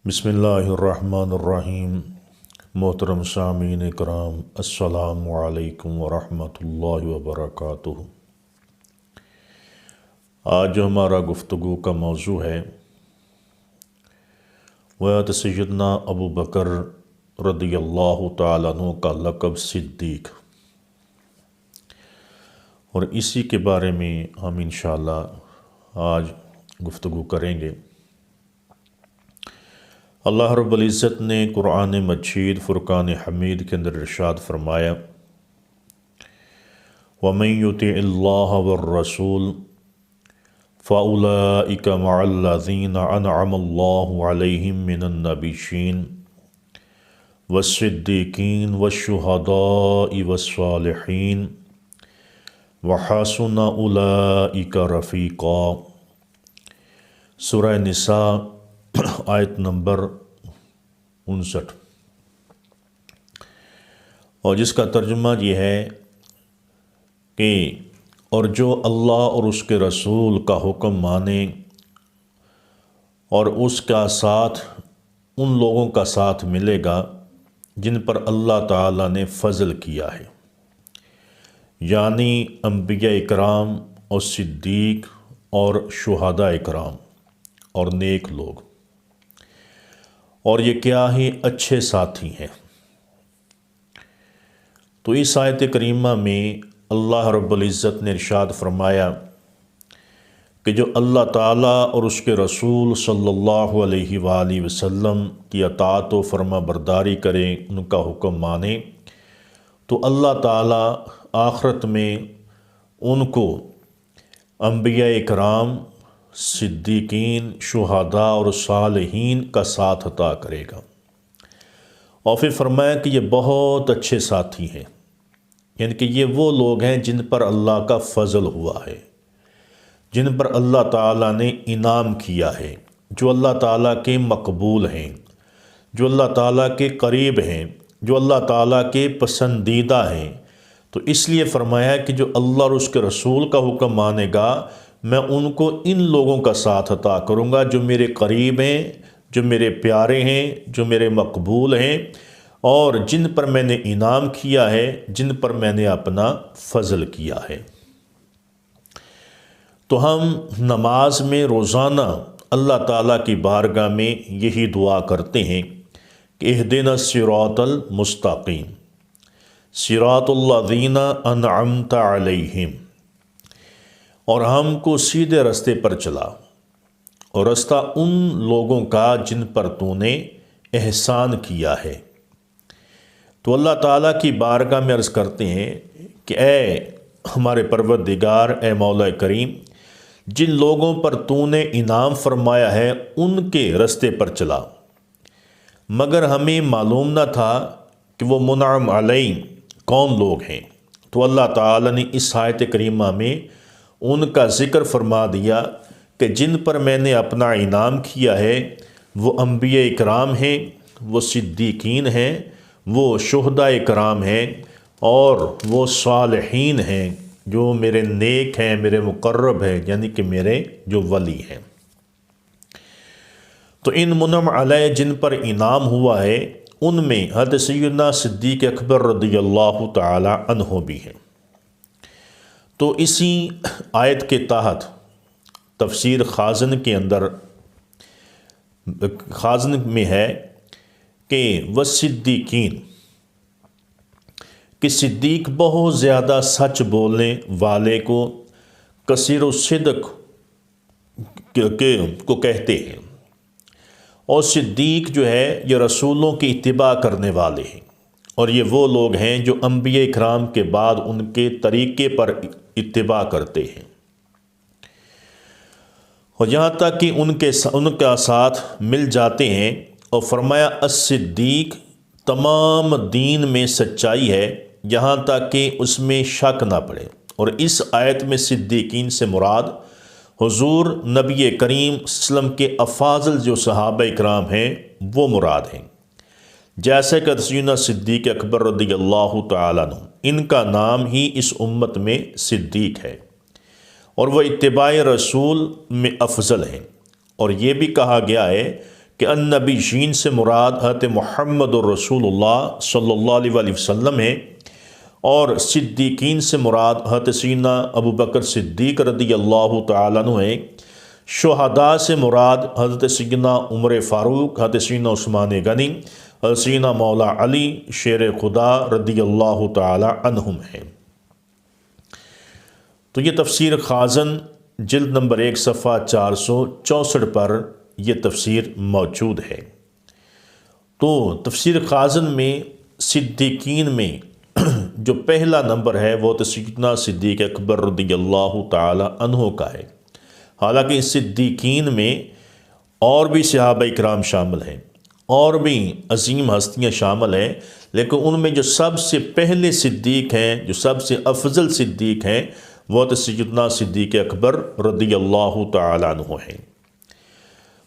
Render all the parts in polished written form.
بسم اللہ الرحمن الرحیم۔ محترم سامعین کرام، السلام علیکم ورحمۃ اللہ وبرکاتہ۔ آج جو ہمارا گفتگو کا موضوع ہے وہ سیدنا ابو بکر رضی اللہ تعالیٰ عنہ کا لقب صدیق، اور اسی کے بارے میں ہم انشاءاللہ آج گفتگو کریں گے۔ اللہ رب العزت نے قرآن مجید فرقان حمید کے اندر ارشاد فرمایا، وَمَن يُطِعِ اللَّهَ وَالرَّسُولَ فَأُولَئِكَ مَعَ الَّذِينَ أَنْعَمَ اللَّهُ عَلَيْهِم مِّنَ النَّبِيِّينَ وَالصِّدِّيقِينَ وَالشُّهَدَاءِ وَالصَّالِحِينَ وَحَسُنَ أُولَئِكَ رَفِيقًا۔ سورہ نساء آیت نمبر 59، اور جس کا ترجمہ یہ ہے کہ اور جو اللہ اور اس کے رسول کا حکم مانے اور اس کا ساتھ ان لوگوں کا ساتھ ملے گا جن پر اللہ تعالیٰ نے فضل کیا ہے، یعنی انبیاء اکرام اور صدیق اور شہداء اکرام اور نیک لوگ، اور یہ کیا ہی اچھے ساتھی ہیں۔ تو اس آیت کریمہ میں اللہ رب العزت نے ارشاد فرمایا کہ جو اللہ تعالیٰ اور اس کے رسول صلی اللہ علیہ وآلہ وسلم کی اطاعت و فرما برداری کریں، ان کا حکم مانیں، تو اللہ تعالیٰ آخرت میں ان کو انبیاء اکرام، صدیقین، شہداء اور صالحین کا ساتھ عطا کرے گا۔ اور پھر فرمایا کہ یہ بہت اچھے ساتھی ہیں، یعنی کہ یہ وہ لوگ ہیں جن پر اللہ کا فضل ہوا ہے، جن پر اللہ تعالیٰ نے انعام کیا ہے، جو اللہ تعالیٰ کے مقبول ہیں، جو اللہ تعالیٰ کے قریب ہیں، جو اللہ تعالیٰ کے پسندیدہ ہیں۔ تو اس لیے فرمایا کہ جو اللہ اور اس کے رسول کا حکم مانے گا، میں ان کو ان لوگوں کا ساتھ عطا کروں گا جو میرے قریب ہیں، جو میرے پیارے ہیں، جو میرے مقبول ہیں، اور جن پر میں نے انعام کیا ہے، جن پر میں نے اپنا فضل کیا ہے۔ تو ہم نماز میں روزانہ اللہ تعالیٰ کی بارگاہ میں یہی دعا کرتے ہیں کہ اہدنا الصراط المستقیم صراط الذین انعمت علیہم، اور ہم کو سیدھے رستے پر چلا، اور رستہ ان لوگوں کا جن پر تو نے احسان کیا ہے۔ تو اللہ تعالیٰ کی بارگاہ میں عرض کرتے ہیں کہ اے ہمارے پروردگار، اے مولا کریم، جن لوگوں پر تو نے انعام فرمایا ہے ان کے رستے پر چلا، مگر ہمیں معلوم نہ تھا کہ وہ منعم علیہ کون لوگ ہیں۔ تو اللہ تعالیٰ نے اس آیت کریمہ میں ان کا ذکر فرما دیا کہ جن پر میں نے اپنا انعام کیا ہے وہ انبیاء اکرام ہیں، وہ صدیقین ہیں، وہ شہداء اکرام ہیں، اور وہ صالحین ہیں جو میرے نیک ہیں، میرے مقرب ہیں، یعنی کہ میرے جو ولی ہیں۔ تو ان منعم علیہ جن پر انعام ہوا ہے ان میں حضرت سیدنا صدیق اکبر رضی اللہ تعالی عنہ بھی ہیں۔ تو اسی آیت کے تحت تفسیر خازن کے اندر خازن میں ہے کہ والصدیقین، کہ صدیق بہت زیادہ سچ بولنے والے کو کثیر الصدق کو کہتے ہیں، اور صدیق جو ہے یہ رسولوں کی اتباع کرنے والے ہیں، اور یہ وہ لوگ ہیں جو انبیاء اکرام کے بعد ان کے طریقے پر اتباع کرتے ہیں، اور یہاں تک کہ ان کا ساتھ مل جاتے ہیں۔ اور فرمایا الصدیق تمام دین میں سچائی ہے، یہاں تک کہ اس میں شک نہ پڑے۔ اور اس آیت میں صدیقین سے مراد حضور نبی کریم صلی اللہ علیہ وسلم کے افاضل جو صحابہ اکرام ہیں وہ مراد ہیں، جیسے کہ سیدنا صدیق اکبر رضی اللہ تعالیٰ عنہ، ان کا نام ہی اس امت میں صدیق ہے، اور وہ اتباع رسول میں افضل ہیں۔ اور یہ بھی کہا گیا ہے کہ النبیین سے مراد حضرت محمد الرسول اللہ صلی اللہ علیہ وآلہ وسلم ہے، اور صدیقین سے مراد حضرت سیدنا ابو بکر صدیق رضی اللہ تعالیٰ عنہ ہے، شہداء سے مراد حضرت سیدنا عمر فاروق، حضرت سیدنا عثمان غنی، حضرت سیدنا مولا علی شیر خدا رضی اللہ تعالیٰ عنہم ہے۔ تو یہ تفسیر خازن جلد نمبر 1 صفحہ 464 پر یہ تفسیر موجود ہے۔ تو تفسیر خازن میں صدیقین میں جو پہلا نمبر ہے وہ تو سیدنا صدیق اکبر رضی اللہ تعالی عنہ کا ہے۔ حالانکہ صدیقین میں اور بھی صحابہ کرام شامل ہیں، اور بھی عظیم ہستیاں شامل ہیں، لیکن ان میں جو سب سے پہلے صدیق ہیں، جو سب سے افضل صدیق ہیں، وہ تو سیدنا صدیق اکبر رضی اللہ تعالی عنہ ہیں۔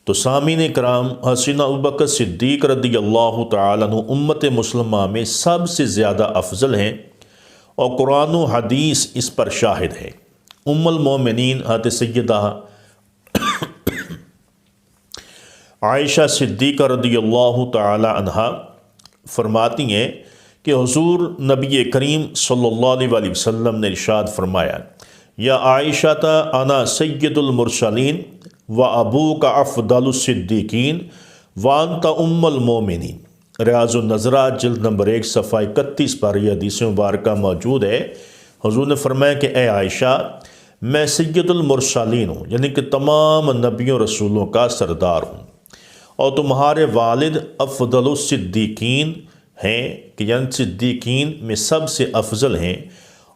تو سامعین کرام، سیدنا ابوبکر صدیق رضی اللہ تعالیٰ عنہ امت مسلمہ میں سب سے زیادہ افضل ہیں، اور قرآن و حدیث اس پر شاہد ہے۔ ام المومنین حضرت سیدہ عائشہ صدیقہ رضی اللہ تعالیٰ عنہا فرماتی ہیں کہ حضور نبی کریم صلی اللہ علیہ وآلہ وسلم نے ارشاد فرمایا، یا عائشہ انا سید المرسلین و ابوک افضل الصدیقین وانت ام المومنین۔ ریاض النظرہ جلد نمبر 1 صفحہ 31 پر یہ حدیث مبارکہ موجود ہے۔ حضور نے فرمایا کہ اے عائشہ، میں سید المرسلین ہوں، یعنی کہ تمام نبیوں رسولوں کا سردار ہوں، اور تمہارے والد افضل الصدیقین ہیں، کہ یعنی صدیقین میں سب سے افضل ہیں،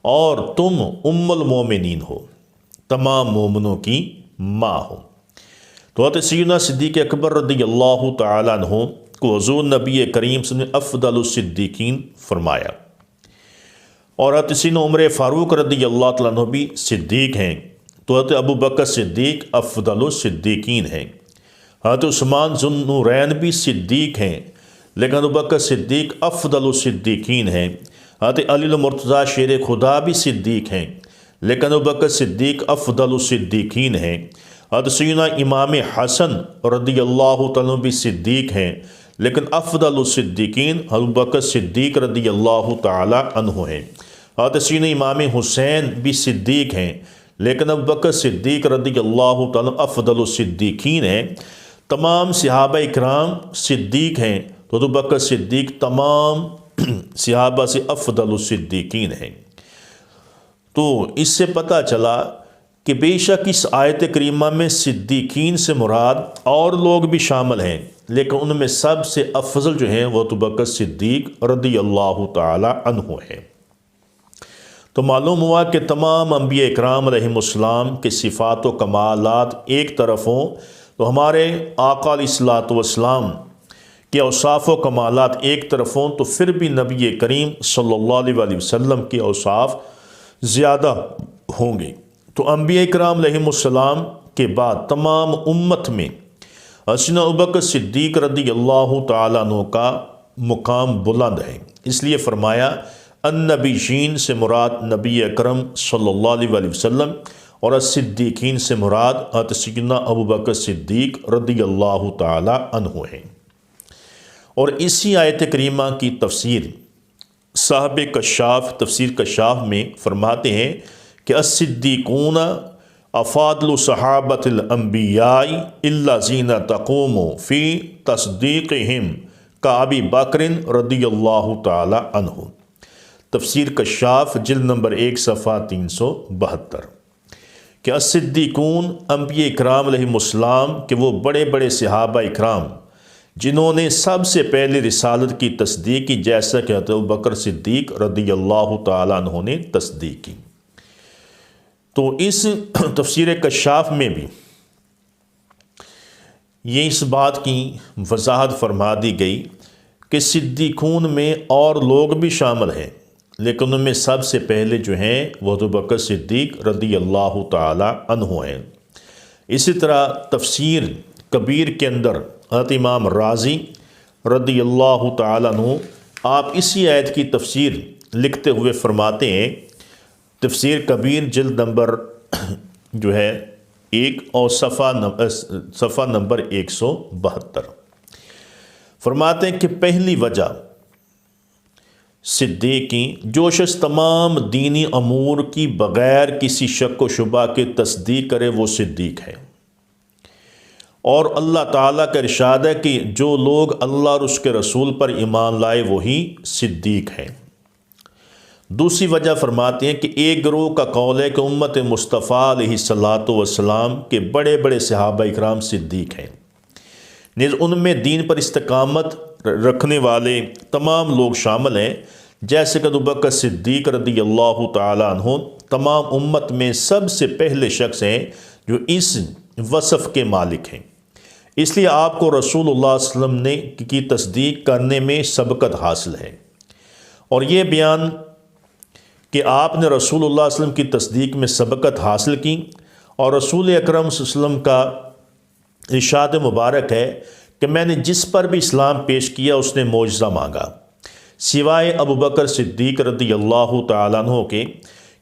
اور تم ام المومنین ہو، تمام مومنوں کی ماں ہو۔ تو حضرت سیدنا صدیق اکبر رضی اللہ تعالیٰ عنہ کو حضور نبی کریم صلی اللہ علیہ وسلم نے افضل الصدیقین فرمایا، اور حضرت سیدنا عمر فاروق رضی اللہ تعالیٰ عنہ بھی صدیق ہیں، تو حضرت ابو بکر صدیق افضل الصدیقین ہیں۔ حضرت عثمان ذو النورین بھی صدیق ہیں، لیکن ابو بکر صدیق افضل الصدیقین ہیں۔ حضرت علی المرتضیٰ شیر خدا بھی صدیق ہیں، لیکن ابو بکر صدیق افضل الصدیقین ہیں۔ حضرت سیدنا امام حسن رضی اللہ تعالیٰ بھی صدیق ہیں، لیکن افضل الصدیقین ابو بکر صدیق رضی اللہ تعالیٰ عنہ ہیں۔ حضرت سیدنا امام حسین بھی صدیق ہیں، لیکن ابو بکر صدیق رضی اللہ تعالیٰ افضل الصدیقین ہیں۔ تمام صحابہ اکرام صدیق ہیں، تو ابو بکر صدیق تمام صحابہ سے افضل الصدیقین ہیں۔ تو اس سے پتہ چلا کہ بے شک اس آیت کریمہ میں صدیقین سے مراد اور لوگ بھی شامل ہیں، لیکن ان میں سب سے افضل جو ہیں وہ ابو بکر صدیق رضی اللہ تعالی عنہ ہیں۔ تو معلوم ہوا کہ تمام انبیاء اکرام علیہم السلام کے صفات و کمالات ایک طرف ہوں، تو ہمارے آقا علیہ الصلوۃ والسلام کے اوصاف و کمالات ایک طرف ہوں، تو پھر بھی نبی کریم صلی اللہ علیہ وآلہ وسلم کے اوصاف زیادہ ہوں گے۔ تو انبیاء کرام علیہم السلام کے بعد تمام امت میں سیدنا ابوبکر صدیق رضی اللہ تعالیٰ عنہ کا مقام بلند ہے، اس لیے فرمایا النبیین سے مراد نبی اکرم صلی اللہ علیہ وآلہ وسلم، اور الصدیقین سے مراد حضرت سیدنا ابوبکر صدیق رضی اللہ تعالیٰ عنہ ہیں۔ اور اسی آیت کریمہ کی تفسیر صاحب کشاف تفسیر کشاف میں فرماتے ہیں کہ الصدیقون افاضل صحابۃ الانبیاء الذین تقوم فی تصدیقہم کابی بکر رضی اللہ تعالی عنہ۔ تفسیر کشاف جلد نمبر 1 صفحہ 372 کہ الصدیقون انبیاء اکرام علیہم السلام کہ وہ بڑے بڑے صحابہ اکرام جنہوں نے سب سے پہلے رسالت کی تصدیق کی، جیسا کہ حضرت ابوبکر صدیق رضی اللہ تعالیٰ عنہ نے تصدیق کی۔ تو اس تفسیر کشاف میں بھی یہ اس بات کی وضاحت فرما دی گئی کہ صدیقون میں اور لوگ بھی شامل ہیں، لیکن ان میں سب سے پہلے جو ہیں وہ ابوبکر صدیق رضی اللہ تعالیٰ عنہ ہیں۔ اسی طرح تفسیر کبیر کے اندر حضرت امام رازی رضی اللہ تعالیٰ عنہ آپ اسی آیت کی تفسیر لکھتے ہوئے فرماتے ہیں، تفسیر کبیر جلد نمبر جو ہے 1 اور صفحہ نمبر 172 فرماتے ہیں کہ پہلی وجہ صدیقی جو شخص تمام دینی امور کی بغیر کسی شک و شبہ کے تصدیق کرے وہ صدیق ہے، اور اللہ تعالیٰ کا ارشاد ہے کہ جو لوگ اللہ اور اس کے رسول پر ایمان لائے وہی صدیق ہیں۔ دوسری وجہ فرماتے ہیں کہ ایک گروہ کا قول ہے کہ امت مصطفیٰ علیہ الصلاۃ والسلام کے بڑے بڑے صحابہ اکرام صدیق ہیں، نیز ان میں دین پر استقامت رکھنے والے تمام لوگ شامل ہیں، جیسے کہ ابوبکر صدیق رضی اللہ تعالیٰ عنہ تمام امت میں سب سے پہلے شخص ہیں جو اس وصف کے مالک ہیں، اس لیے آپ کو رسول اللہ صلی اللہ علیہ وسلم کی تصدیق کرنے میں سبقت حاصل ہے۔ اور یہ بیان کہ آپ نے رسول اللہ صلی اللہ علیہ وسلم کی تصدیق میں سبقت حاصل کی، اور رسول اکرم صلی اللہ علیہ وسلم کا ارشاد مبارک ہے کہ میں نے جس پر بھی اسلام پیش کیا اس نے معجزہ مانگا، سوائے ابوبکر صدیق رضی اللہ تعالیٰ عنہ کے،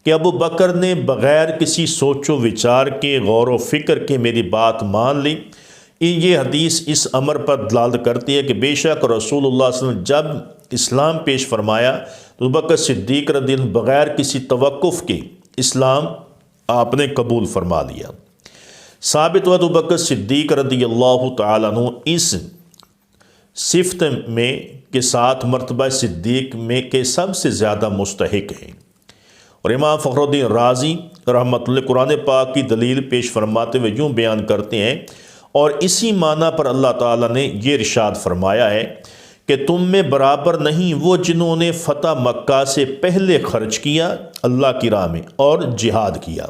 کہ ابو بکر نے بغیر کسی سوچ و وچار کے غور و فکر کے میری بات مان لی۔ یہ حدیث اس امر پر دلالت کرتی ہے کہ بے شک رسول اللہ صلی اللہ علیہ وسلم جب اسلام پیش فرمایا تو ابوبکر صدیق رضی اللہ عنہ بغیر کسی توقف کے اسلام آپ نے قبول فرما لیا۔ ثابت ہوا ابوبکر صدیق رضی اللہ تعالیٰ عنہ اس صفت میں کے ساتھ مرتبہ صدیق میں کے سب سے زیادہ مستحق ہیں۔ اور امام فخر الدین رازی رحمۃ اللہ قرآن پاک کی دلیل پیش فرماتے ہوئے یوں بیان کرتے ہیں، اور اسی معنی پر اللہ تعالیٰ نے یہ ارشاد فرمایا ہے کہ تم میں برابر نہیں وہ جنہوں نے فتح مکہ سے پہلے خرچ کیا اللہ کی راہ میں اور جہاد کیا،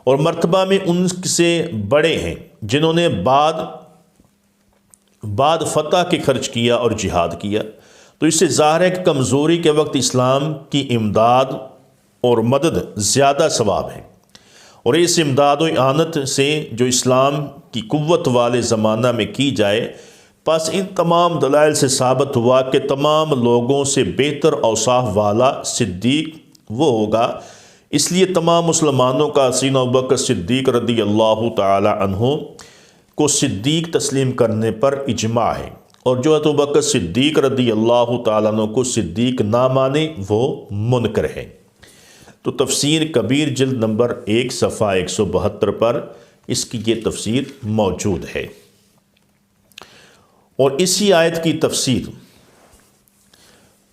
اور مرتبہ میں ان سے بڑے ہیں جنہوں نے بعد فتح کے خرچ کیا اور جہاد کیا۔ تو اس سے ظاہر ہے کہ کمزوری کے وقت اسلام کی امداد اور مدد زیادہ ثواب ہے، اور اس امداد و اعانت سے جو اسلام کی قوت والے زمانہ میں کی جائے، پس ان تمام دلائل سے ثابت ہوا کہ تمام لوگوں سے بہتر اوصاف والا صدیق وہ ہوگا۔ اس لیے تمام مسلمانوں کا سینہ ابوبکر صدیق رضی اللہ تعالی عنہ کو صدیق تسلیم کرنے پر اجماع ہے، اور جو ابوبکر صدیق رضی اللہ تعالیٰ عنہ کو صدیق نہ مانے وہ منکر ہے۔ تو تفسیر کبیر جلد نمبر 1 صفحہ 172 پر اس کی یہ تفسیر موجود ہے۔ اور اسی آیت کی تفسیر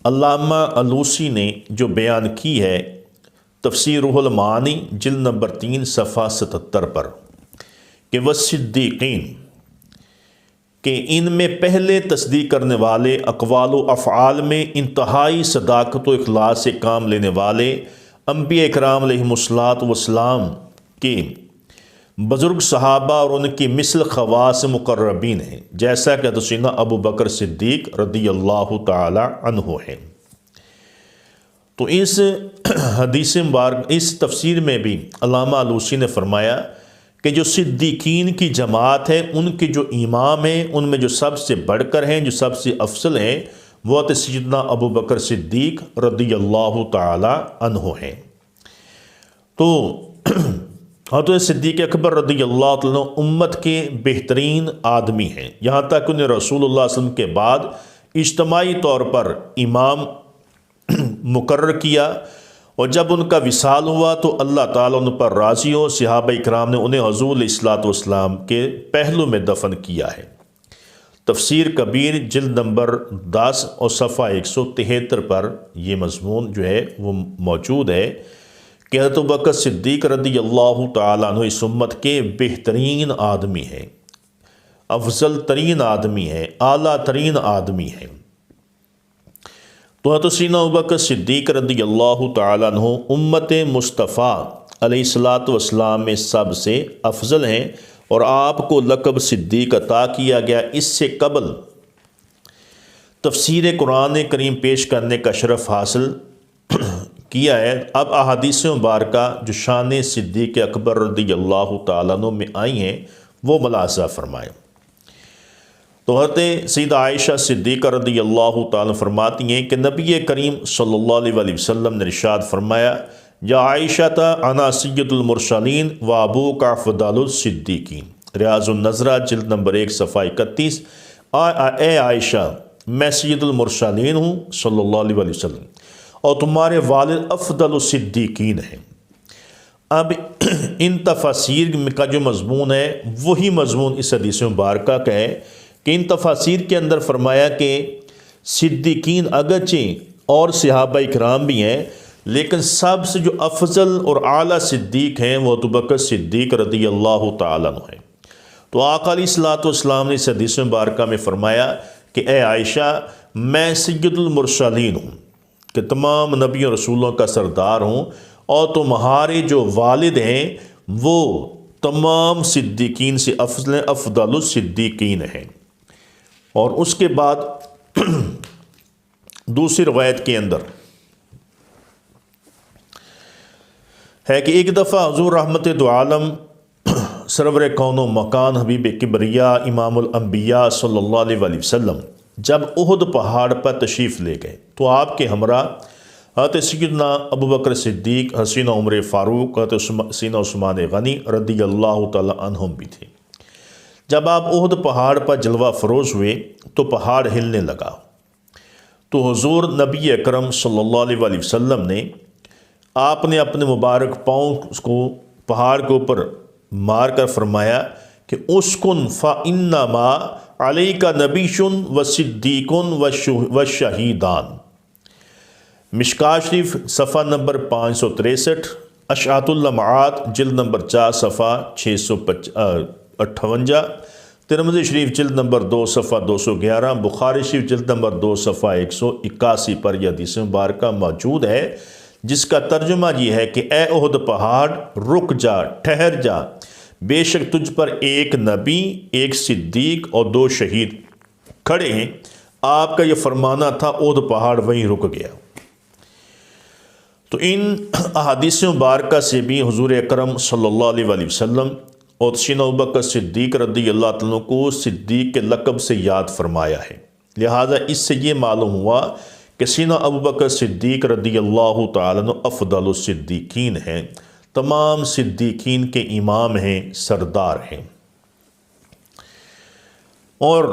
علامہ علوسی نے جو بیان کی ہے تفسیر روح المعانی جلد نمبر 3 صفحہ 77 پر، کہ والصدیقین کہ ان میں پہلے تصدیق کرنے والے اقوال و افعال میں انتہائی صداقت و اخلاص سے کام لینے والے انبیاء اکرام علیہم الصلاۃ والسلام کے بزرگ صحابہ اور ان کی مثل خواص مقربین ہیں، جیسا کہ حضرت ابو بکر صدیق رضی اللہ تعالی عنہ ہیں۔ تو اس حدیث مبارک اس تفسیر میں بھی علامہ علوسی نے فرمایا کہ جو صدیقین کی جماعت ہے ان کے جو امام ہیں ان میں جو سب سے بڑھ کر ہیں، جو سب سے افضل ہیں، وہ سیدنا ابو بکر صدیق رضی اللہ تعالی عنہ ہیں۔ تو حضرت صدیق اکبر رضی اللہ تعالیٰ عنہ امت کے بہترین آدمی ہیں، یہاں تک انہیں رسول اللہ صلی اللہ علیہ وسلم کے بعد اجتماعی طور پر امام مقرر کیا، اور جب ان کا وصال ہوا تو اللہ تعالیٰ ان پر راضی ہو، صحابہ اکرام نے انہیں حضور علیہ الصلوۃ والسلام کے پہلو میں دفن کیا ہے۔ تفسیر کبیر جلد نمبر 10 اور صفحہ 173 پر یہ مضمون جو ہے وہ موجود ہے کہ حضرت ابوبکر صدیق رضی اللہ تعالیٰ عنہ اس امت کے بہترین آدمی ہیں، افضل ترین آدمی ہیں، اعلیٰ ترین آدمی ہیں۔ تو حضرت سیدنا ابوبکر صدیق رضی اللہ تعالیٰ عنہ امت مصطفیٰ علیہ الصلوۃ والسلام میں سب سے افضل ہیں، اور آپ کو لقب صدیق عطا کیا گیا۔ اس سے قبل تفسیر قرآن کریم پیش کرنے کا شرف حاصل کیا ہے۔ اب احادیث مبارکہ جو شان صدیق اکبر رضی اللہ تعالیٰ عنہ میں آئی ہیں وہ ملاحظہ فرمائیں۔ تو حضرت سیدہ عائشہ صدیقہ رضی اللہ تعالیٰ فرماتی ہیں کہ نبی کریم صلی اللہ علیہ وسلم نے ارشاد فرمایا، یا عائشہ انا سید المرسلین و ابوک افضل الصدیقین، ریاض النظرہ جلد نمبر 1 صفحہ 31۔ اے عائشہ میں سید المرسلین ہوں صلی اللہ علیہ وسلم اور تمہارے والد افضل الصدیقین ہیں۔ اب ان تفاسیر کا جو مضمون ہے وہی مضمون اس حدیث مبارکہ کا ہے کہ ان تفاسیر کے اندر فرمایا کہ صدیقین اگرچہ اور صحابہ اکرام بھی ہیں، لیکن سب سے جو افضل اور اعلیٰ صدیق ہیں وہ ابوبکر صدیق رضی اللہ تعالیٰ عنہ ہیں۔ تو آقا علیہ الصلوۃ والسلام نے اس حدیث مبارکہ میں فرمایا کہ اے عائشہ میں سید المرسلین ہوں، کہ تمام نبیوں رسولوں کا سردار ہوں، اور تمہارے جو والد ہیں وہ تمام صدیقین سے افضل الصدیقین ہیں۔ اور اس کے بعد دوسری روایت کے اندر ہے کہ ایک دفعہ حضور رحمت دو عالم سرور کون و مکان حبیب کبریا امام الانبیاء صلی اللہ علیہ وآلہ وسلم جب احد پہاڑ پر تشریف لے گئے تو آپ کے ہمراہ حضرت سیدنا ابوبکر صدیق، حسینہ عمر فاروق، حضرت سیدنا عثمان غنی رضی اللہ تعالی عنہم بھی تھے۔ جب آپ احد پہاڑ پر جلوہ فروز ہوئے تو پہاڑ ہلنے لگا، تو حضور نبی اکرم صلی اللہ علیہ وآلہ وسلم نے آپ نے اپنے مبارک پاؤں کو پہاڑ کے اوپر مار کر فرمایا کہ اسکن فَإِنَّمَا عَلَيْكَ نَبِيٌّ وَصِدِّيقٌ وَشَهِيدان۔ مشکاة شریف صفحہ نمبر 563، اشعۃ اللمعات جلد نمبر 4 صفحہ 658، ترمذی شریف جلد نمبر 2 صفحہ 211، بخاری شریف جلد نمبر 2 صفحہ 181 پر یہ حدیث مبارکہ موجود ہے، جس کا ترجمہ یہ ہے کہ اے احد پہاڑ رک جا، ٹھہر جا، بے شک تجھ پر ایک نبی، ایک صدیق اور 2 شہید کھڑے ہیں۔ آپ کا یہ فرمانا تھا، احد پہاڑ وہیں رک گیا۔ تو ان احادیث مبارکہ سے بھی حضور اکرم صلی اللہ علیہ وآلہ وسلم اور سیدنا ابوبکر صدیق رضی اللہ عنہ کو صدیق کے لقب سے یاد فرمایا ہے، لہٰذا اس سے یہ معلوم ہوا کہ سیدنا ابوبکر صدیق رضی اللہ تعالیٰ عنہ افضل الصدیقین ہیں، تمام صدیقین کے امام ہیں، سردار ہیں۔ اور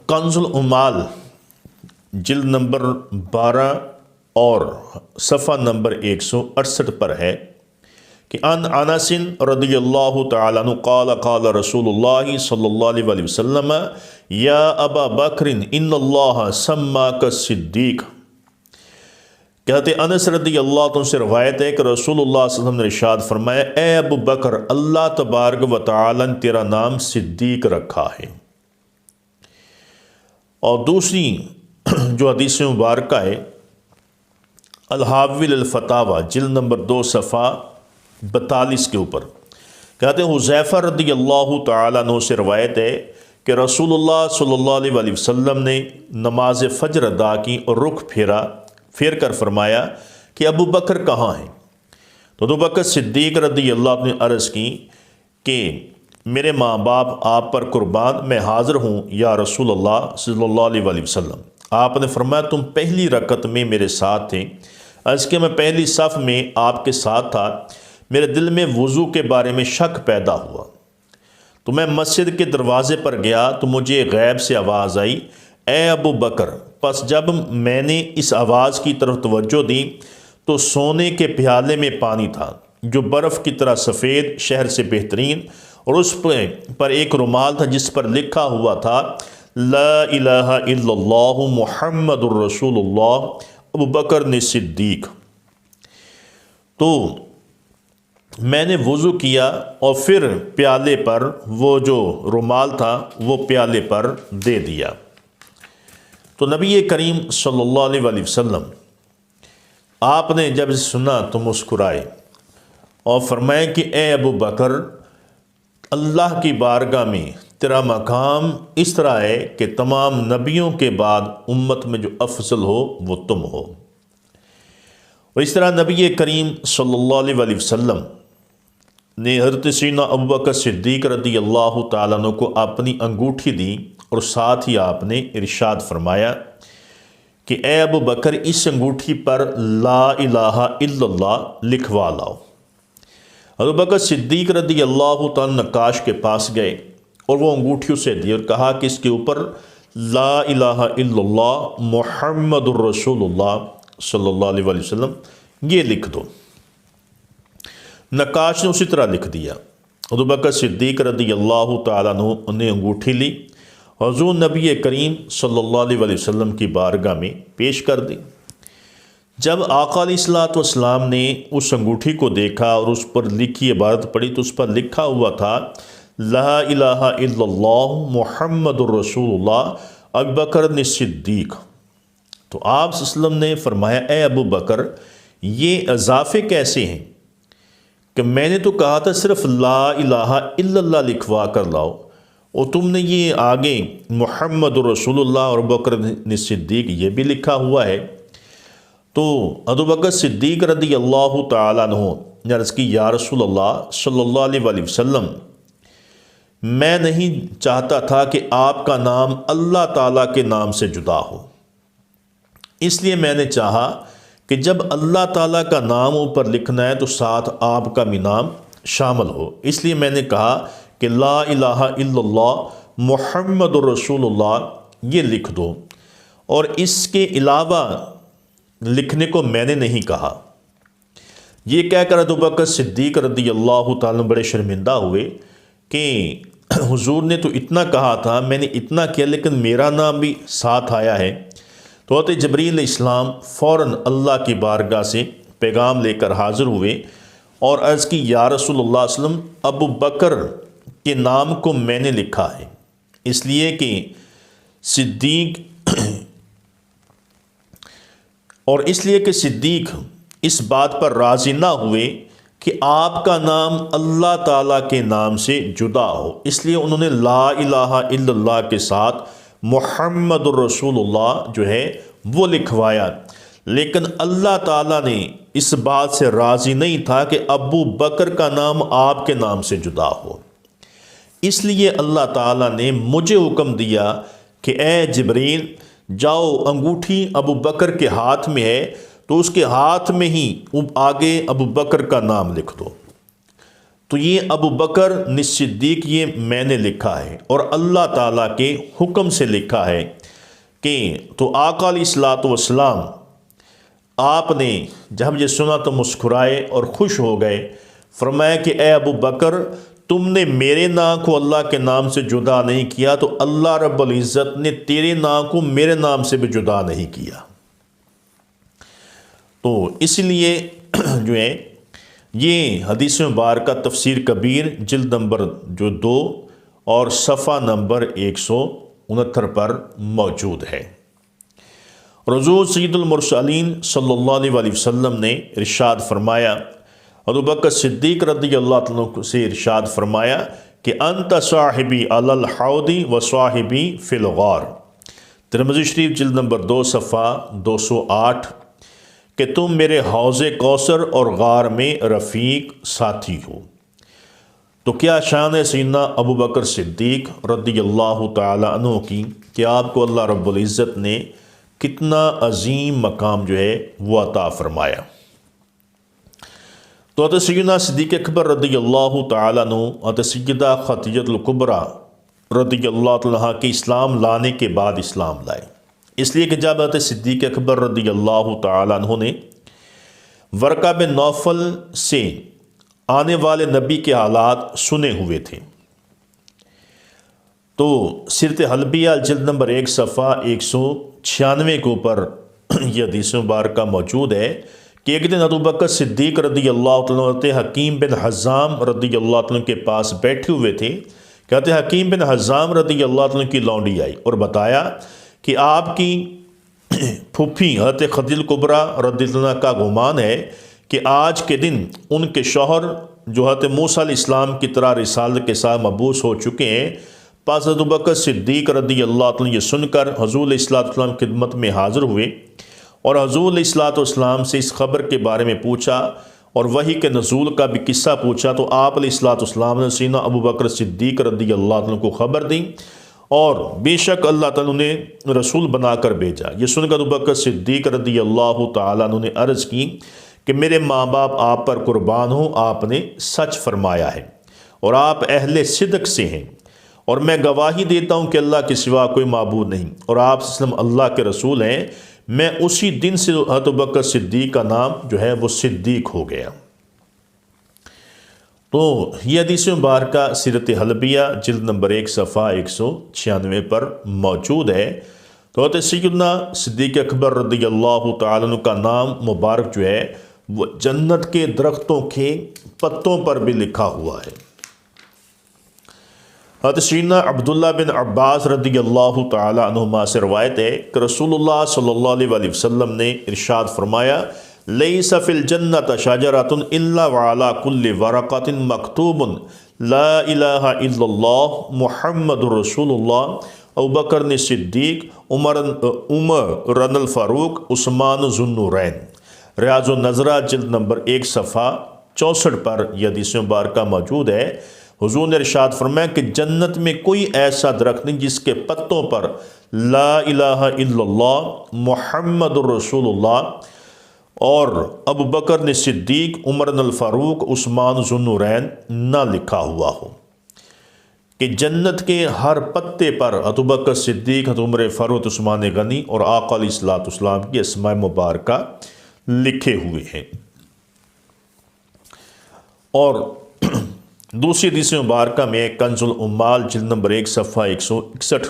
کنز العمال جلد نمبر 12 اور صفحہ نمبر 168 پر ہے کہ ان انس رضی اللہ تعالیٰ عنہ قال قال رسول اللہ صلی اللہ علیہ وآلہ وسلم یا ابا بکر ان اللہ سماک الصدیق۔ کہتے انس رضی اللہ عنہ سے روایت ہے کہ رسول اللہ صلی اللہ علیہ وسلم نے ارشاد فرمایا اے ابو بکر اللہ تبارک و تعالیٰ نے تیرا نام صدیق رکھا ہے۔ اور دوسری جو حدیث مبارکہ ہے الحاوی للفتاوی جلد نمبر 2 صفحہ 42 کے اوپر کہتے ہیں حذیفہ رضی اللہ تعالیٰ عنہ سے روایت ہے کہ رسول اللہ صلی اللہ علیہ وآلہ وسلم نے نماز فجر ادا کی اور رخ پھیر کر فرمایا کہ ابو بکر کہاں ہیں؟ تو ابو بکر صدیق رضی اللہ عنہ نے عرض کی کہ میرے ماں باپ آپ پر قربان، میں حاضر ہوں یا رسول اللہ صلی اللہ علیہ وآلہ وسلم۔ آپ نے فرمایا تم پہلی رکعت میں میرے ساتھ تھے، عرض کہ میں پہلی صف میں آپ کے ساتھ تھا، میرے دل میں وضو کے بارے میں شک پیدا ہوا، تو میں مسجد کے دروازے پر گیا تو مجھے غیب سے آواز آئی اے ابو بکر۔ پس جب میں نے اس آواز کی طرف توجہ دی تو سونے کے پیالے میں پانی تھا جو برف کی طرح سفید، شہر سے بہترین، اور اس پر ایک رومال تھا جس پر لکھا ہوا تھا لا الہ الا اللہ محمد الرسول اللہ ابو بکر نے صدیق۔ تو میں نے وضو کیا اور پھر پیالے پر وہ جو رومال تھا وہ پیالے پر دے دیا۔ تو نبی کریم صلی اللہ علیہ وآلہ وسلم آپ نے جب سنا تو مسکرائے اور فرمایا کہ اے ابو بکر اللہ کی بارگاہ میں تیرا مقام اس طرح ہے کہ تمام نبیوں کے بعد امت میں جو افضل ہو وہ تم ہو۔ اور اس طرح نبی کریم صلی اللہ علیہ وآلہ وسلم نے حضرت سیدنا ابوبکر صدیق رضی اللہ تعالیٰ عنہ کو اپنی انگوٹھی دی اور ساتھ ہی آپ نے ارشاد فرمایا کہ اے ابو بکر اس انگوٹھی پر لا الہ الا اللہ لکھوا لاؤ۔ ابو بکر صدیق رضی اللہ تعالیٰ نقاش کے پاس گئے اور وہ انگوٹھی اسے دی اور کہا کہ اس کے اوپر لا الہ الا اللہ محمد الرسول اللہ صلی اللہ علیہ وآلہ وسلم یہ لکھ دو۔ نقاش نے اسی طرح لکھ دیا۔ ابوبکر صدیق رضی اللہ تعالیٰ عنہ نے انگوٹھی لی، حضور نبی کریم صلی اللہ علیہ وآلہ وسلم کی بارگاہ میں پیش کر دی۔ جب آقا علیہ الصلوۃ والسلام نے اس انگوٹھی کو دیکھا اور اس پر لکھی عبارت پڑھی تو اس پر لکھا ہوا تھا لا الہ الا اللہ محمد الرسول اللہ ابوبکر صدیق۔ تو آپ صلی اللہ علیہ وسلم نے فرمایا اے ابو بکر یہ اضافے کیسے ہیں کہ میں نے تو کہا تھا صرف لا الہ الا اللہ لکھوا کر لاؤ اور تم نے یہ آگے محمد الرسول اللہ اور ابوبکر صدیق یہ بھی لکھا ہوا ہے۔ تو ابوبکر صدیق رضی اللہ تعالیٰ عنہ نے عرض کی یا رسول اللہ صلی اللہ علیہ وآلہ وسلم میں نہیں چاہتا تھا کہ آپ کا نام اللہ تعالیٰ کے نام سے جدا ہو، اس لیے میں نے چاہا کہ جب اللہ تعالیٰ کا نام اوپر لکھنا ہے تو ساتھ آپ کا بھی نام شامل ہو، اس لیے میں نے کہا کہ لا الہ الا اللہ محمد الرسول اللہ یہ لکھ دو، اور اس کے علاوہ لکھنے کو میں نے نہیں کہا۔ یہ کہہ کر ابوبکر صدیق رضی اللہ تعالیٰ بڑے شرمندہ ہوئے کہ حضور نے تو اتنا کہا تھا، میں نے اتنا کیا لیکن میرا نام بھی ساتھ آیا ہے۔ تو حضرت جبریل علیہ السلام فوراً اللہ کی بارگاہ سے پیغام لے کر حاضر ہوئے اور عرض کی یا رسول اللہ صلی اللہ علیہ وسلم ابو بکر کے نام کو میں نے لکھا ہے، اس لیے کہ صدیق صدیق اس بات پر راضی نہ ہوئے کہ آپ کا نام اللہ تعالیٰ کے نام سے جدا ہو، اس لیے انہوں نے لا الہ الا اللہ کے ساتھ محمد الرسول اللہ جو ہے وہ لکھوایا، لیکن اللہ تعالیٰ نے اس بات سے راضی نہیں تھا کہ ابو بکر کا نام آپ کے نام سے جدا ہو، اس لیے اللہ تعالیٰ نے مجھے حکم دیا کہ اے جبریل جاؤ انگوٹھی ابو بکر کے ہاتھ میں ہے تو اس کے ہاتھ میں ہی آگے ابو بکر کا نام لکھ دو۔ تو یہ ابو بکر صدیق یہ میں نے لکھا ہے اور اللہ تعالیٰ کے حکم سے لکھا ہے کہ تو آقا علیہ الصلوۃ والسلام آپ نے جب یہ سنا تو مسکرائے اور خوش ہو گئے، فرمایا کہ اے ابو بکر تم نے میرے نام کو اللہ کے نام سے جدا نہیں کیا تو اللہ رب العزت نے تیرے نام کو میرے نام سے بھی جدا نہیں کیا۔ تو اس لیے جو ہے یہ حدیث مبارکہ تفسیر کبیر جلد نمبر 2 اور صفحہ نمبر 169 پر موجود ہے۔ حضور سید المرسلین صلی اللہ علیہ وآلہ وسلم نے ارشاد فرمایا، ابوبکر صدیق رضی اللہ عنہ سے ارشاد فرمایا کہ انت صاحبی علی الحوض و صاحبی فی الغار، ترمذی شریف جلد نمبر 2 صفحہ 208، کہ تم میرے حوض کوثر اور غار میں رفیق ساتھی ہو۔ تو کیا شان ہے سیدنا ابوبکر صدیق رضی اللہ تعالی عنہ کی کہ آپ کو اللہ رب العزت نے کتنا عظیم مقام جو ہے وہ عطا فرمایا۔ تو حضرت سیدنا صدیق اکبر رضی اللہ تعالیٰ عنہ حضرت سیدہ خدیجہ الکبریٰ رضی اللہ تعالیٰ کے اسلام لانے کے بعد اسلام لائے، اس لیے کہ جب حضرت صدیق اکبر رضی اللہ تعالیٰ عنہ نے ورقہ بن نوفل سے آنے والے نبی کے حالات سنے ہوئے تھے، تو سیرت حلبیہ جلد نمبر 1 صفحہ 196 کے اوپر یہ حدیث مبارکہ موجود ہے کہ ایک دن ابوبکر صدیق رضی اللہ تعالیٰ حکیم بن حزام رضی اللہ تعالیٰ کے پاس بیٹھے ہوئے تھے، کہتے حکیم بن حزام رضی اللہ تعالیٰ کی لونڈی آئی اور بتایا کہ آپ کی پھوپھی حضرت خدیجہ الکبریٰ رضی اللہ عنہ کا گمان ہے کہ آج کے دن ان کے شوہر جو حضرت موسیٰ علیہ السلام کی طرح رسالت کے ساتھ مبعوث ہو چکے ہیں۔ پاس ابوبکر صدیق رضی اللہ عنہ یہ سن کر حضور علیہ السلام کی خدمت میں حاضر ہوئے اور حضور علیہ السلام سے اس خبر کے بارے میں پوچھا اور وحی کے نزول کا بھی قصہ پوچھا۔ تو آپ علیہ السلام نے سیدنا ابوبکر صدیق رضی اللہ عنہ کو خبر دی اور بے شک اللہ تعالیٰ نے رسول بنا کر بھیجا۔ یہ سن کر ابوبکر صدیق رضی اللہ تعالیٰ عنہ نے عرض کی کہ میرے ماں باپ آپ پر قربان ہوں، آپ نے سچ فرمایا ہے اور آپ اہل صدق سے ہیں اور میں گواہی دیتا ہوں کہ اللہ کے سوا کوئی معبود نہیں اور آپ صلی اللہ علیہ وسلم اللہ کے رسول ہیں۔ میں اسی دن سے حضرت ابوبکر صدیق کا نام جو ہے وہ صدیق ہو گیا۔ تو یہ حدیث مبارکہ سیرت حلبیہ جلد نمبر 1 صفحہ 196 پر موجود ہے۔ تو حضرت سیدنا صدیق اکبر رضی اللہ تعالیٰ عنہ کا نام مبارک جو ہے وہ جنت کے درختوں کے پتوں پر بھی لکھا ہوا ہے۔ حضرت سیدنا عبداللہ بن عباس رضی اللہ تعالیٰ عنہما سے روایت ہے کہ رسول اللہ صلی اللہ علیہ وسلم نے ارشاد فرمایا، لیس فی الجنۃ شجرۃ الا وعلی کل ورقۃ مکتوب لا الہ الا اللہ محمد رسول اللہ، ابوبکر نے صدیق، عمر الفاروق، عثمان ذو النورین۔ ریاض النظرہ جلد نمبر 1 صفحہ 64 پر یہ حدیث مبارکہ موجود ہے۔ حضور نے ارشاد فرمایا کہ جنت میں کوئی ایسا درخت نہیں جس کے پتوں پر لا الہ الا اللہ محمد الرسول اللہ اور ابوبکر نے صدیق، عمر الفاروق، عثمان ذو النورین نہ لکھا ہوا ہو، کہ جنت کے ہر پتے پر ابوبکر صدیق، عمر فاروق، عثمان غنی اور آقا علیہ الصلوۃ والسلام کی اسماء مبارکہ لکھے ہوئے ہیں۔ اور دوسری حدیث مبارکہ میں کنز العمال جلد نمبر 1 صفحہ 161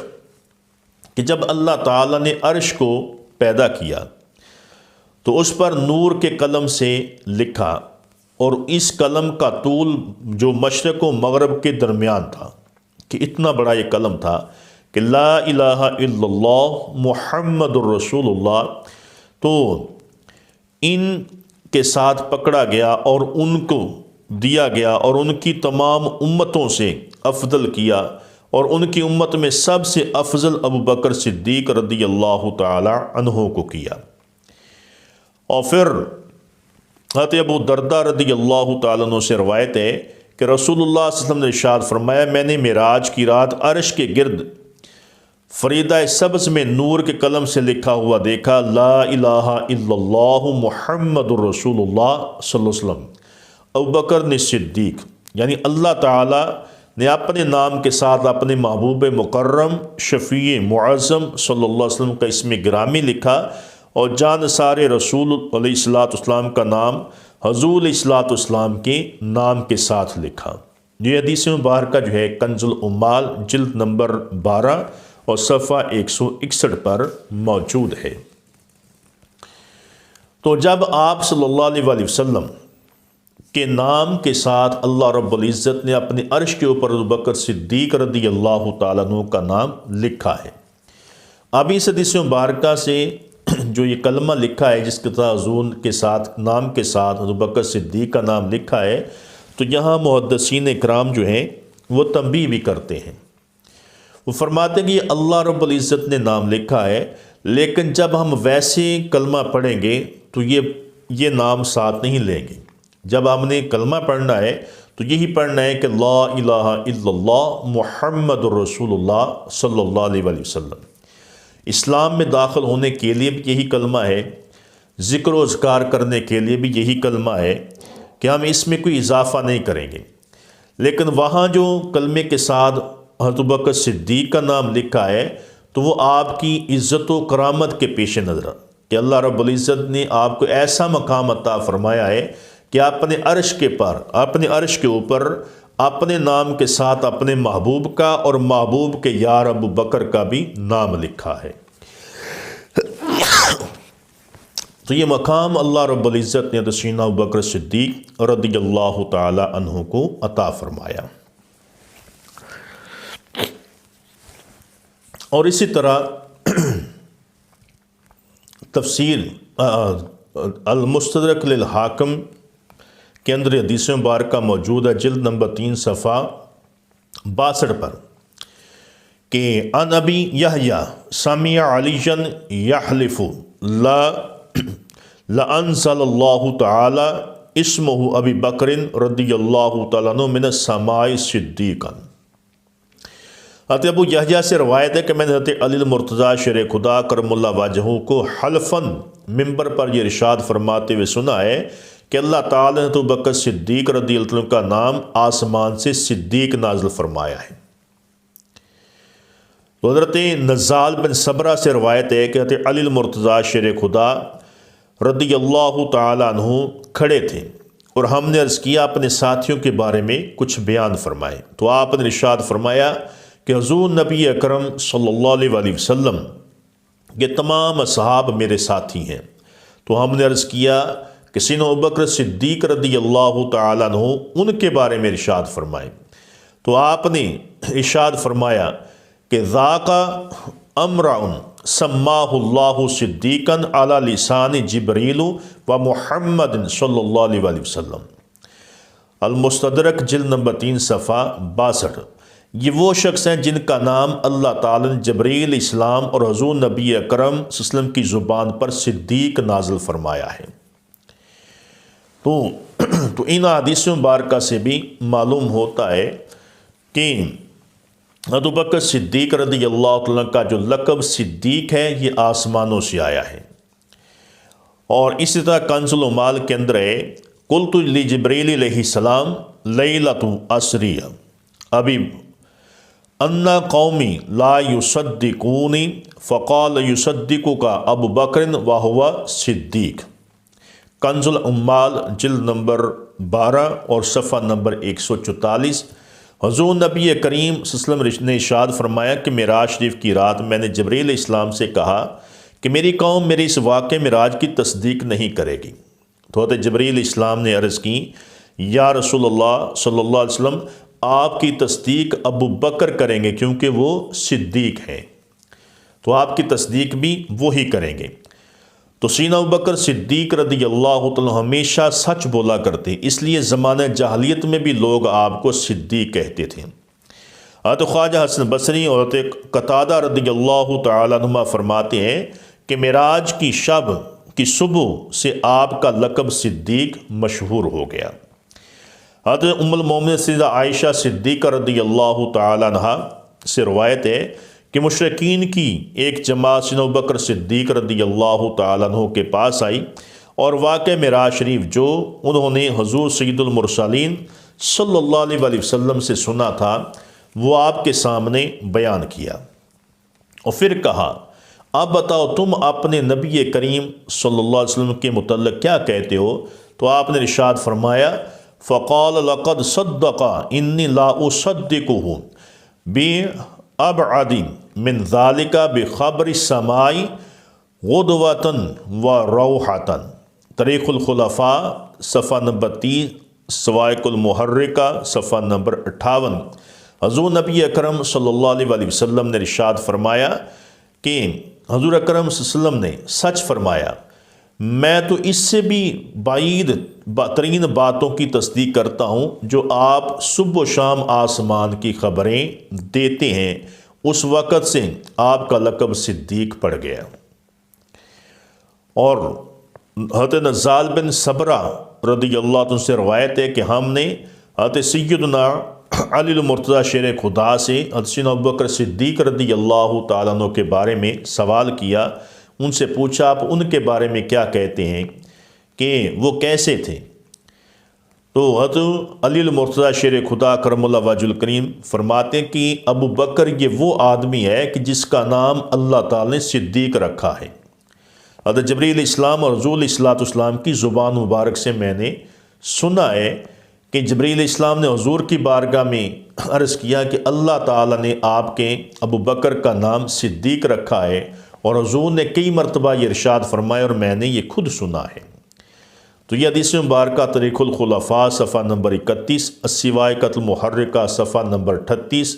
کہ جب اللہ تعالیٰ نے عرش کو پیدا کیا تو اس پر نور کے قلم سے لکھا، اور اس قلم کا طول جو مشرق و مغرب کے درمیان تھا، کہ اتنا بڑا یہ قلم تھا کہ لا الہ الا اللہ محمد الرسول اللہ، تو ان کے ساتھ پکڑا گیا اور ان کو دیا گیا اور ان کی تمام امتوں سے افضل کیا، اور ان کی امت میں سب سے افضل ابوبکر صدیق رضی اللہ تعالی عنہ کو کیا۔ اور پھر حضرت ابو درداء رضی اللہ تعالیٰ عنہ سے روایت ہے کہ رسول اللہ صلی اللہ علیہ وسلم نے ارشاد فرمایا، میں نے معراج کی رات عرش کے گرد فریدہ سبز میں نور کے قلم سے لکھا ہوا دیکھا، لا الہ الا اللہ محمد الرسول اللہ صلی اللہ علیہ وسلم، ابوبکر نے صدیق، یعنی اللہ تعالیٰ نے اپنے نام کے ساتھ اپنے محبوب مکرم شفیع معظم صلی اللہ علیہ وسلم کا اسم گرامی لکھا، اور جان سارے رسول علیہ الصلوۃ والسلام کا نام حضور علیہ الصلوۃ والسلام کے نام کے ساتھ لکھا۔ یہ حدیث مبارکہ جو ہے کنز العمال جلد نمبر 12 اور صفحہ 161 پر موجود ہے۔ تو جب آپ صلی اللہ علیہ وسلم کے نام کے ساتھ اللہ رب العزت نے اپنے عرش کے اوپر ابوبکر صدیق رضی اللہ تعالیٰ عنہ کا نام لکھا ہے۔ اب اس حدیث مبارکہ سے جو یہ کلمہ لکھا ہے جس کے ساتھ حضور کے ساتھ نام کے ساتھ ابوبکر صدیق کا نام لکھا ہے، تو یہاں محدثین اکرام جو ہیں وہ تنبیہ بھی کرتے ہیں۔ وہ فرماتے ہیں کہ یہ اللہ رب العزت نے نام لکھا ہے، لیکن جب ہم ویسے کلمہ پڑھیں گے تو یہ نام ساتھ نہیں لیں گے۔ جب ہم نے کلمہ پڑھنا ہے تو یہی پڑھنا ہے کہ لا الہ الا اللہ محمد الرسول اللہ صلی اللہ علیہ وسلم۔ اسلام میں داخل ہونے کے لیے بھی یہی کلمہ ہے، ذکر و اذکار کرنے کے لیے بھی یہی کلمہ ہے کہ ہم اس میں کوئی اضافہ نہیں کریں گے۔ لیکن وہاں جو کلمے کے ساتھ حضرت ابوبکر صدیق کا نام لکھا ہے تو وہ آپ کی عزت و کرامت کے پیش نظر کہ اللہ رب العزت نے آپ کو ایسا مقام عطا فرمایا ہے کہ اپنے عرش کے اوپر اپنے نام کے ساتھ اپنے محبوب کا اور محبوب کے یار ابو بکر کا بھی نام لکھا ہے۔ تو یہ مقام اللہ رب العزت نے سیدنا ابوبکر صدیق رضی اللہ تعالی عنہ کو عطا فرمایا۔ اور اسی طرح تفسیر المستدرک للحاکم کے اندر حدیث مبارکہ موجود ہے جلد نمبر 3 صفحہ 62 پر کہ ان ابی یحییٰ سمع علیٰ یحلف لأنزل اللہ تعالی اسمہ ابی بکر رضی اللہ تعالیٰ عنہ من السماء صدیقا۔ حضرت ابو یحییٰ سے روایت ہے کہ میں نے حضرت علی المرتضیٰ شیر خدا کرم اللہ وجہہ کو حلفاً ممبر پر یہ ارشاد فرماتے ہوئے سنا ہے کہ اللہ تعالیٰ نے ابوبکر صدیق رضی اللہ عنہ کا نام آسمان سے صدیق نازل فرمایا ہے۔ تو حضرت نزال بن صبرہ سے روایت ہے کہ حضرت علی المرتضیٰ شیر خدا رضی اللہ تعالیٰ عنہ کھڑے تھے اور ہم نے عرض کیا اپنے ساتھیوں کے بارے میں کچھ بیان فرمائے، تو آپ نے ارشاد فرمایا کہ حضور نبی اکرم صلی اللہ علیہ وسلم یہ تمام اصحاب میرے ساتھی ہیں۔ تو ہم نے عرض کیا کہ سیدنا ابوبکر صدیق رضی اللہ تعالیٰ عنہ ان کے بارے میں ارشاد فرمائے، تو آپ نے ارشاد فرمایا کہ ذاک امرء سماہ اللہ صدیقا علی لسان جبریل و محمد صلی اللہ علیہ وسلم۔ المستدرک جلد نمبر 3 صفحہ 62۔ یہ وہ شخص ہیں جن کا نام اللہ تعالیٰ نے جبریل علیہ السلام اور حضور نبی اکرم صلی اللہ علیہ وسلم کی زبان پر صدیق نازل فرمایا ہے۔ تو ان حدیث مبارکہ سے بھی معلوم ہوتا ہے کہ ابوبکر صدیق رضی اللہ عنہ کا جو لقب صدیق ہے یہ آسمانوں سے آیا ہے۔ اور اسی طرح کنز المال کے اندر ہے قلت لجبریل علیہ السلام لیلۃ اسری ابی ان قومی لا یصدقونی فقال یصدقک ابو بکر وہو صدیق۔ کنز العمال جلد نمبر 12 اور صفحہ نمبر 144۔ حضور نبی کریم صلی اللہ علیہ وسلم نے ارشاد فرمایا کہ معراج شریف کی رات میں نے جبریل علیہ السلام سے کہا کہ میری قوم میرے اس واقعے معراج کی تصدیق نہیں کرے گی۔ تو حضرت جبریل علیہ السلام نے عرض کی یا رسول اللہ صلی اللہ علیہ وسلم آپ کی تصدیق ابو بکر کریں گے کیونکہ وہ صدیق ہیں، تو آپ کی تصدیق بھی وہی کریں گے۔ تو سیدنا ابوبکر صدیق رضی اللہ عنہ ہمیشہ سچ بولا کرتے، اس لیے زمانہ جاہلیت میں بھی لوگ آپ کو صدیق کہتے تھے۔ حضرت خواجہ حسن بصری اور حضرت قتادہ رضی اللہ تعالیٰ عنہما فرماتے ہیں کہ معراج کی شب کی صبح سے آپ کا لقب صدیق مشہور ہو گیا۔ حضرت ام المومنین سیدہ عائشہ صدیقہ رضی اللہ تعالیٰ عنہا سے روایت ہے کہ مشرکین کی ایک جماعت سیدنا ابوبکر صدیق رضی اللہ تعالیٰ عنہ کے پاس آئی اور واقع معراج شریف جو انہوں نے حضور سید المرسلین صلی اللہ علیہ وسلم سے سنا تھا وہ آپ کے سامنے بیان کیا، اور پھر کہا اب بتاؤ تم اپنے نبی کریم صلی اللہ علیہ وسلم کے متعلق کیا کہتے ہو؟ تو آپ نے ارشاد فرمایا فقال لقد صدق انی لا اصدقہ بأبعد من ذلك بخبر السماء غدوة وروحة۔ طریق الخلفاء صفحہ نمبر 30، سوائق المحرکہ صفحہ نمبر 58۔ حضور نبی اکرم صلی اللہ علیہ وسلم نے ارشاد فرمایا کہ حضور اکرم صلی اللہ علیہ وسلم نے سچ فرمایا، میں تو اس سے بھی بعید ترین باتوں کی تصدیق کرتا ہوں جو آپ صبح و شام آسمان کی خبریں دیتے ہیں، اس وقت سے آپ کا لقب صدیق پڑ گیا۔ اور حضرت نزال بن صبرہ رضی اللہ عنہ سے روایت ہے کہ ہم نے حضرت سیدنا علی المرتضیٰ شیر خدا سے حضرت سیدنا ابوبکر صدیق رضی اللہ تعالیٰ عنہ کے بارے میں سوال کیا، ان سے پوچھا آپ ان کے بارے میں کیا کہتے ہیں کہ وہ کیسے تھے؟ تو حضرت علی المرتضیٰ شیر خدا کرم اللہ وجہ الکریم فرماتے ہیں کہ ابو بکر یہ وہ آدمی ہے کہ جس کا نام اللہ تعالیٰ نے صدیق رکھا ہے۔ حضرت جبریل علیہ السلام اور حضور علیہ السلام کی زبان مبارک سے میں نے سنا ہے کہ جبریل علیہ السلام نے حضور کی بارگاہ میں عرض کیا کہ اللہ تعالیٰ نے آپ کے ابو بکر کا نام صدیق رکھا ہے، اور حضور نے کئی مرتبہ یہ ارشاد فرمایا اور میں نے یہ خود سنا ہے۔ تو یہ حدیث مبارکہ طریق الخلفاء صفحہ نمبر 31، السوائقۃ المحرکہ صفحہ نمبر 38،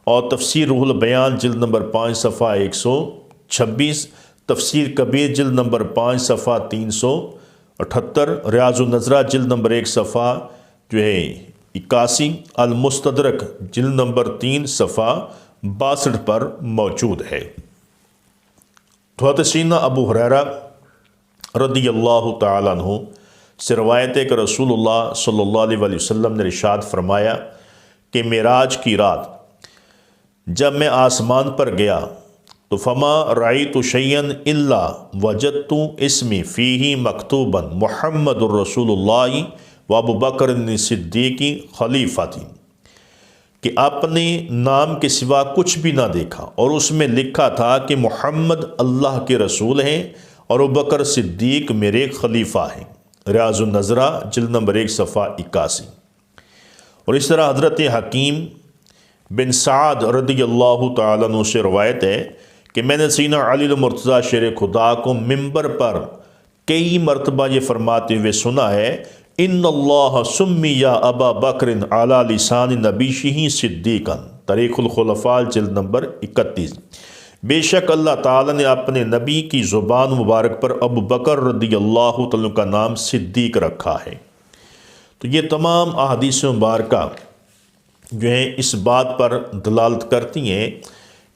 اور تفسیر روح البیان جلد نمبر 5 صفحہ 126، تفسیر کبیر جلد نمبر 5 صفحہ 378، ریاض النظرہ جلد نمبر 1 صفحہ 81، المستدرک جلد نمبر 3 صفحہ 62 پر موجود ہے۔ تو حضرت سیدنا ابو ہریرہ رضی اللہ تعالیٰ عنہ سے روایت ہے کہ رسول اللہ صلی اللہ علیہ وسلم نے ارشاد فرمایا کہ معراج کی رات جب میں آسمان پر گیا تو فما رأیت شیئا الا وجدت اسمی فیہ مکتوبا محمد الرسول اللہ و ابو بکر صدیق خلیفتی، کہ اپنے نام کے سوا کچھ بھی نہ دیکھا، اور اس میں لکھا تھا کہ محمد اللہ کے رسول ہیں اور ابوبکر صدیق میرے خلیفہ ہیں۔ ریاض النظرہ جلد نمبر 1 صفحہ 81۔ اور اس طرح حضرت حکیم بن سعد رضی اللہ تعالیٰ عنہ سے روایت ہے کہ میں نے سیدنا علی المرتضیٰ شیر خدا کو ممبر پر کئی مرتبہ یہ فرماتے ہوئے سنا ہے، ان اللہ سمی یا ابا بکر علی لسان نبیشہ صدیقا، تاریخ الخلفاء جلد نمبر 31۔ بے شک اللہ تعالیٰ نے اپنے نبی کی زبان مبارک پر ابو بکر رضی اللہ تعالیٰ کا نام صدیق رکھا ہے۔ تو یہ تمام احادیث مبارکہ جو ہیں اس بات پر دلالت کرتی ہیں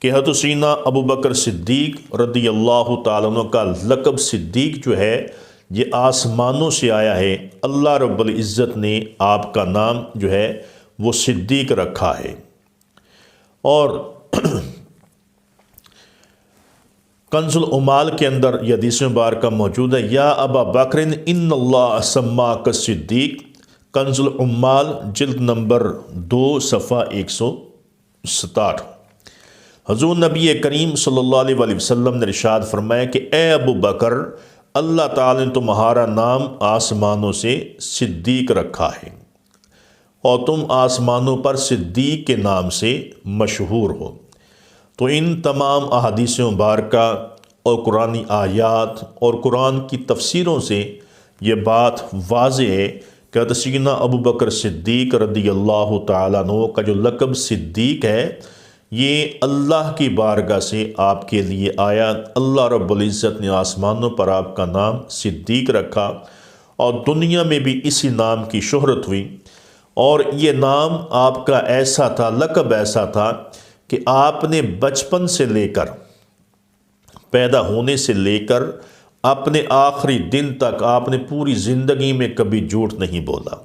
کہ حضرت سیدنا ابو بکر صدیق رضی اللہ تعالیٰ عنہ کا لقب صدیق جو ہے یہ آسمانوں سے آیا ہے۔ اللہ رب العزت نے آپ کا نام جو ہے وہ صدیق رکھا ہے۔ اور کنز العمال کے اندر یہ حدیث مبارکہ موجود ہے، یا ابا بکر ان اللہ سماک صدیق، کنز العمال جلد نمبر 2 صفحہ 167۔ حضور نبی کریم صلی اللہ علیہ وسلم نے ارشاد فرمایا کہ اے ابو بکر، اللہ تعالی نے تمہارا نام آسمانوں سے صدیق رکھا ہے اور تم آسمانوں پر صدیق کے نام سے مشہور ہو۔ تو ان تمام احادیث مبارکہ اور قرآنی آیات اور قرآن کی تفسیروں سے یہ بات واضح ہے کہ حضرت سیدنا ابو بکر صدیق رضی اللہ تعالیٰ عنہ کا جو لقب صدیق ہے یہ اللہ کی بارگاہ سے آپ کے لیے آیا۔ اللہ رب العزت نے آسمانوں پر آپ کا نام صدیق رکھا اور دنیا میں بھی اسی نام کی شہرت ہوئی، اور یہ نام آپ کا ایسا تھا، لقب ایسا تھا کہ آپ نے بچپن سے لے کر، پیدا ہونے سے لے کر اپنے آخری دن تک آپ نے پوری زندگی میں کبھی جھوٹ نہیں بولا۔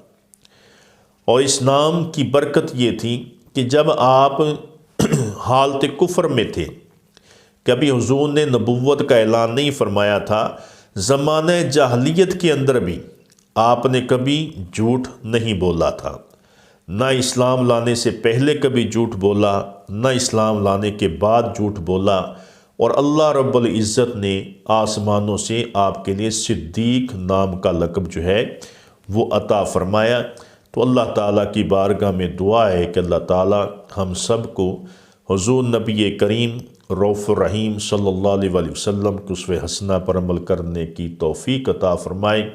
اور اس نام کی برکت یہ تھی کہ جب آپ حالت کفر میں تھے، کبھی حضور نے نبوت کا اعلان نہیں فرمایا تھا، زمانہ جاہلیت کے اندر بھی آپ نے کبھی جھوٹ نہیں بولا تھا، نہ اسلام لانے سے پہلے کبھی جھوٹ بولا، نہ اسلام لانے کے بعد جھوٹ بولا، اور اللہ رب العزت نے آسمانوں سے آپ کے لیے صدیق نام کا لقب جو ہے وہ عطا فرمایا۔ تو اللہ تعالیٰ کی بارگاہ میں دعا ہے کہ اللہ تعالیٰ ہم سب کو حضور نبی کریم رؤوف الرحیم صلی اللہ علیہ وسلم کے اسوہ حسنہ پر عمل کرنے کی توفیق عطا فرمائے،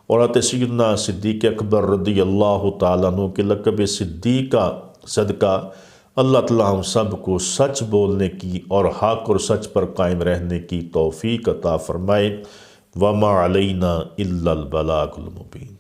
اور حضرت سیدنا صدیق اکبر رضی اللہ تعالیٰ عنہ کے لقب صدیق کا صدقہ اللہ تعالیٰ ہم سب کو سچ بولنے کی اور حق اور سچ پر قائم رہنے کی توفیق عطا فرمائے۔ وما علینا الا البلاغ المبین۔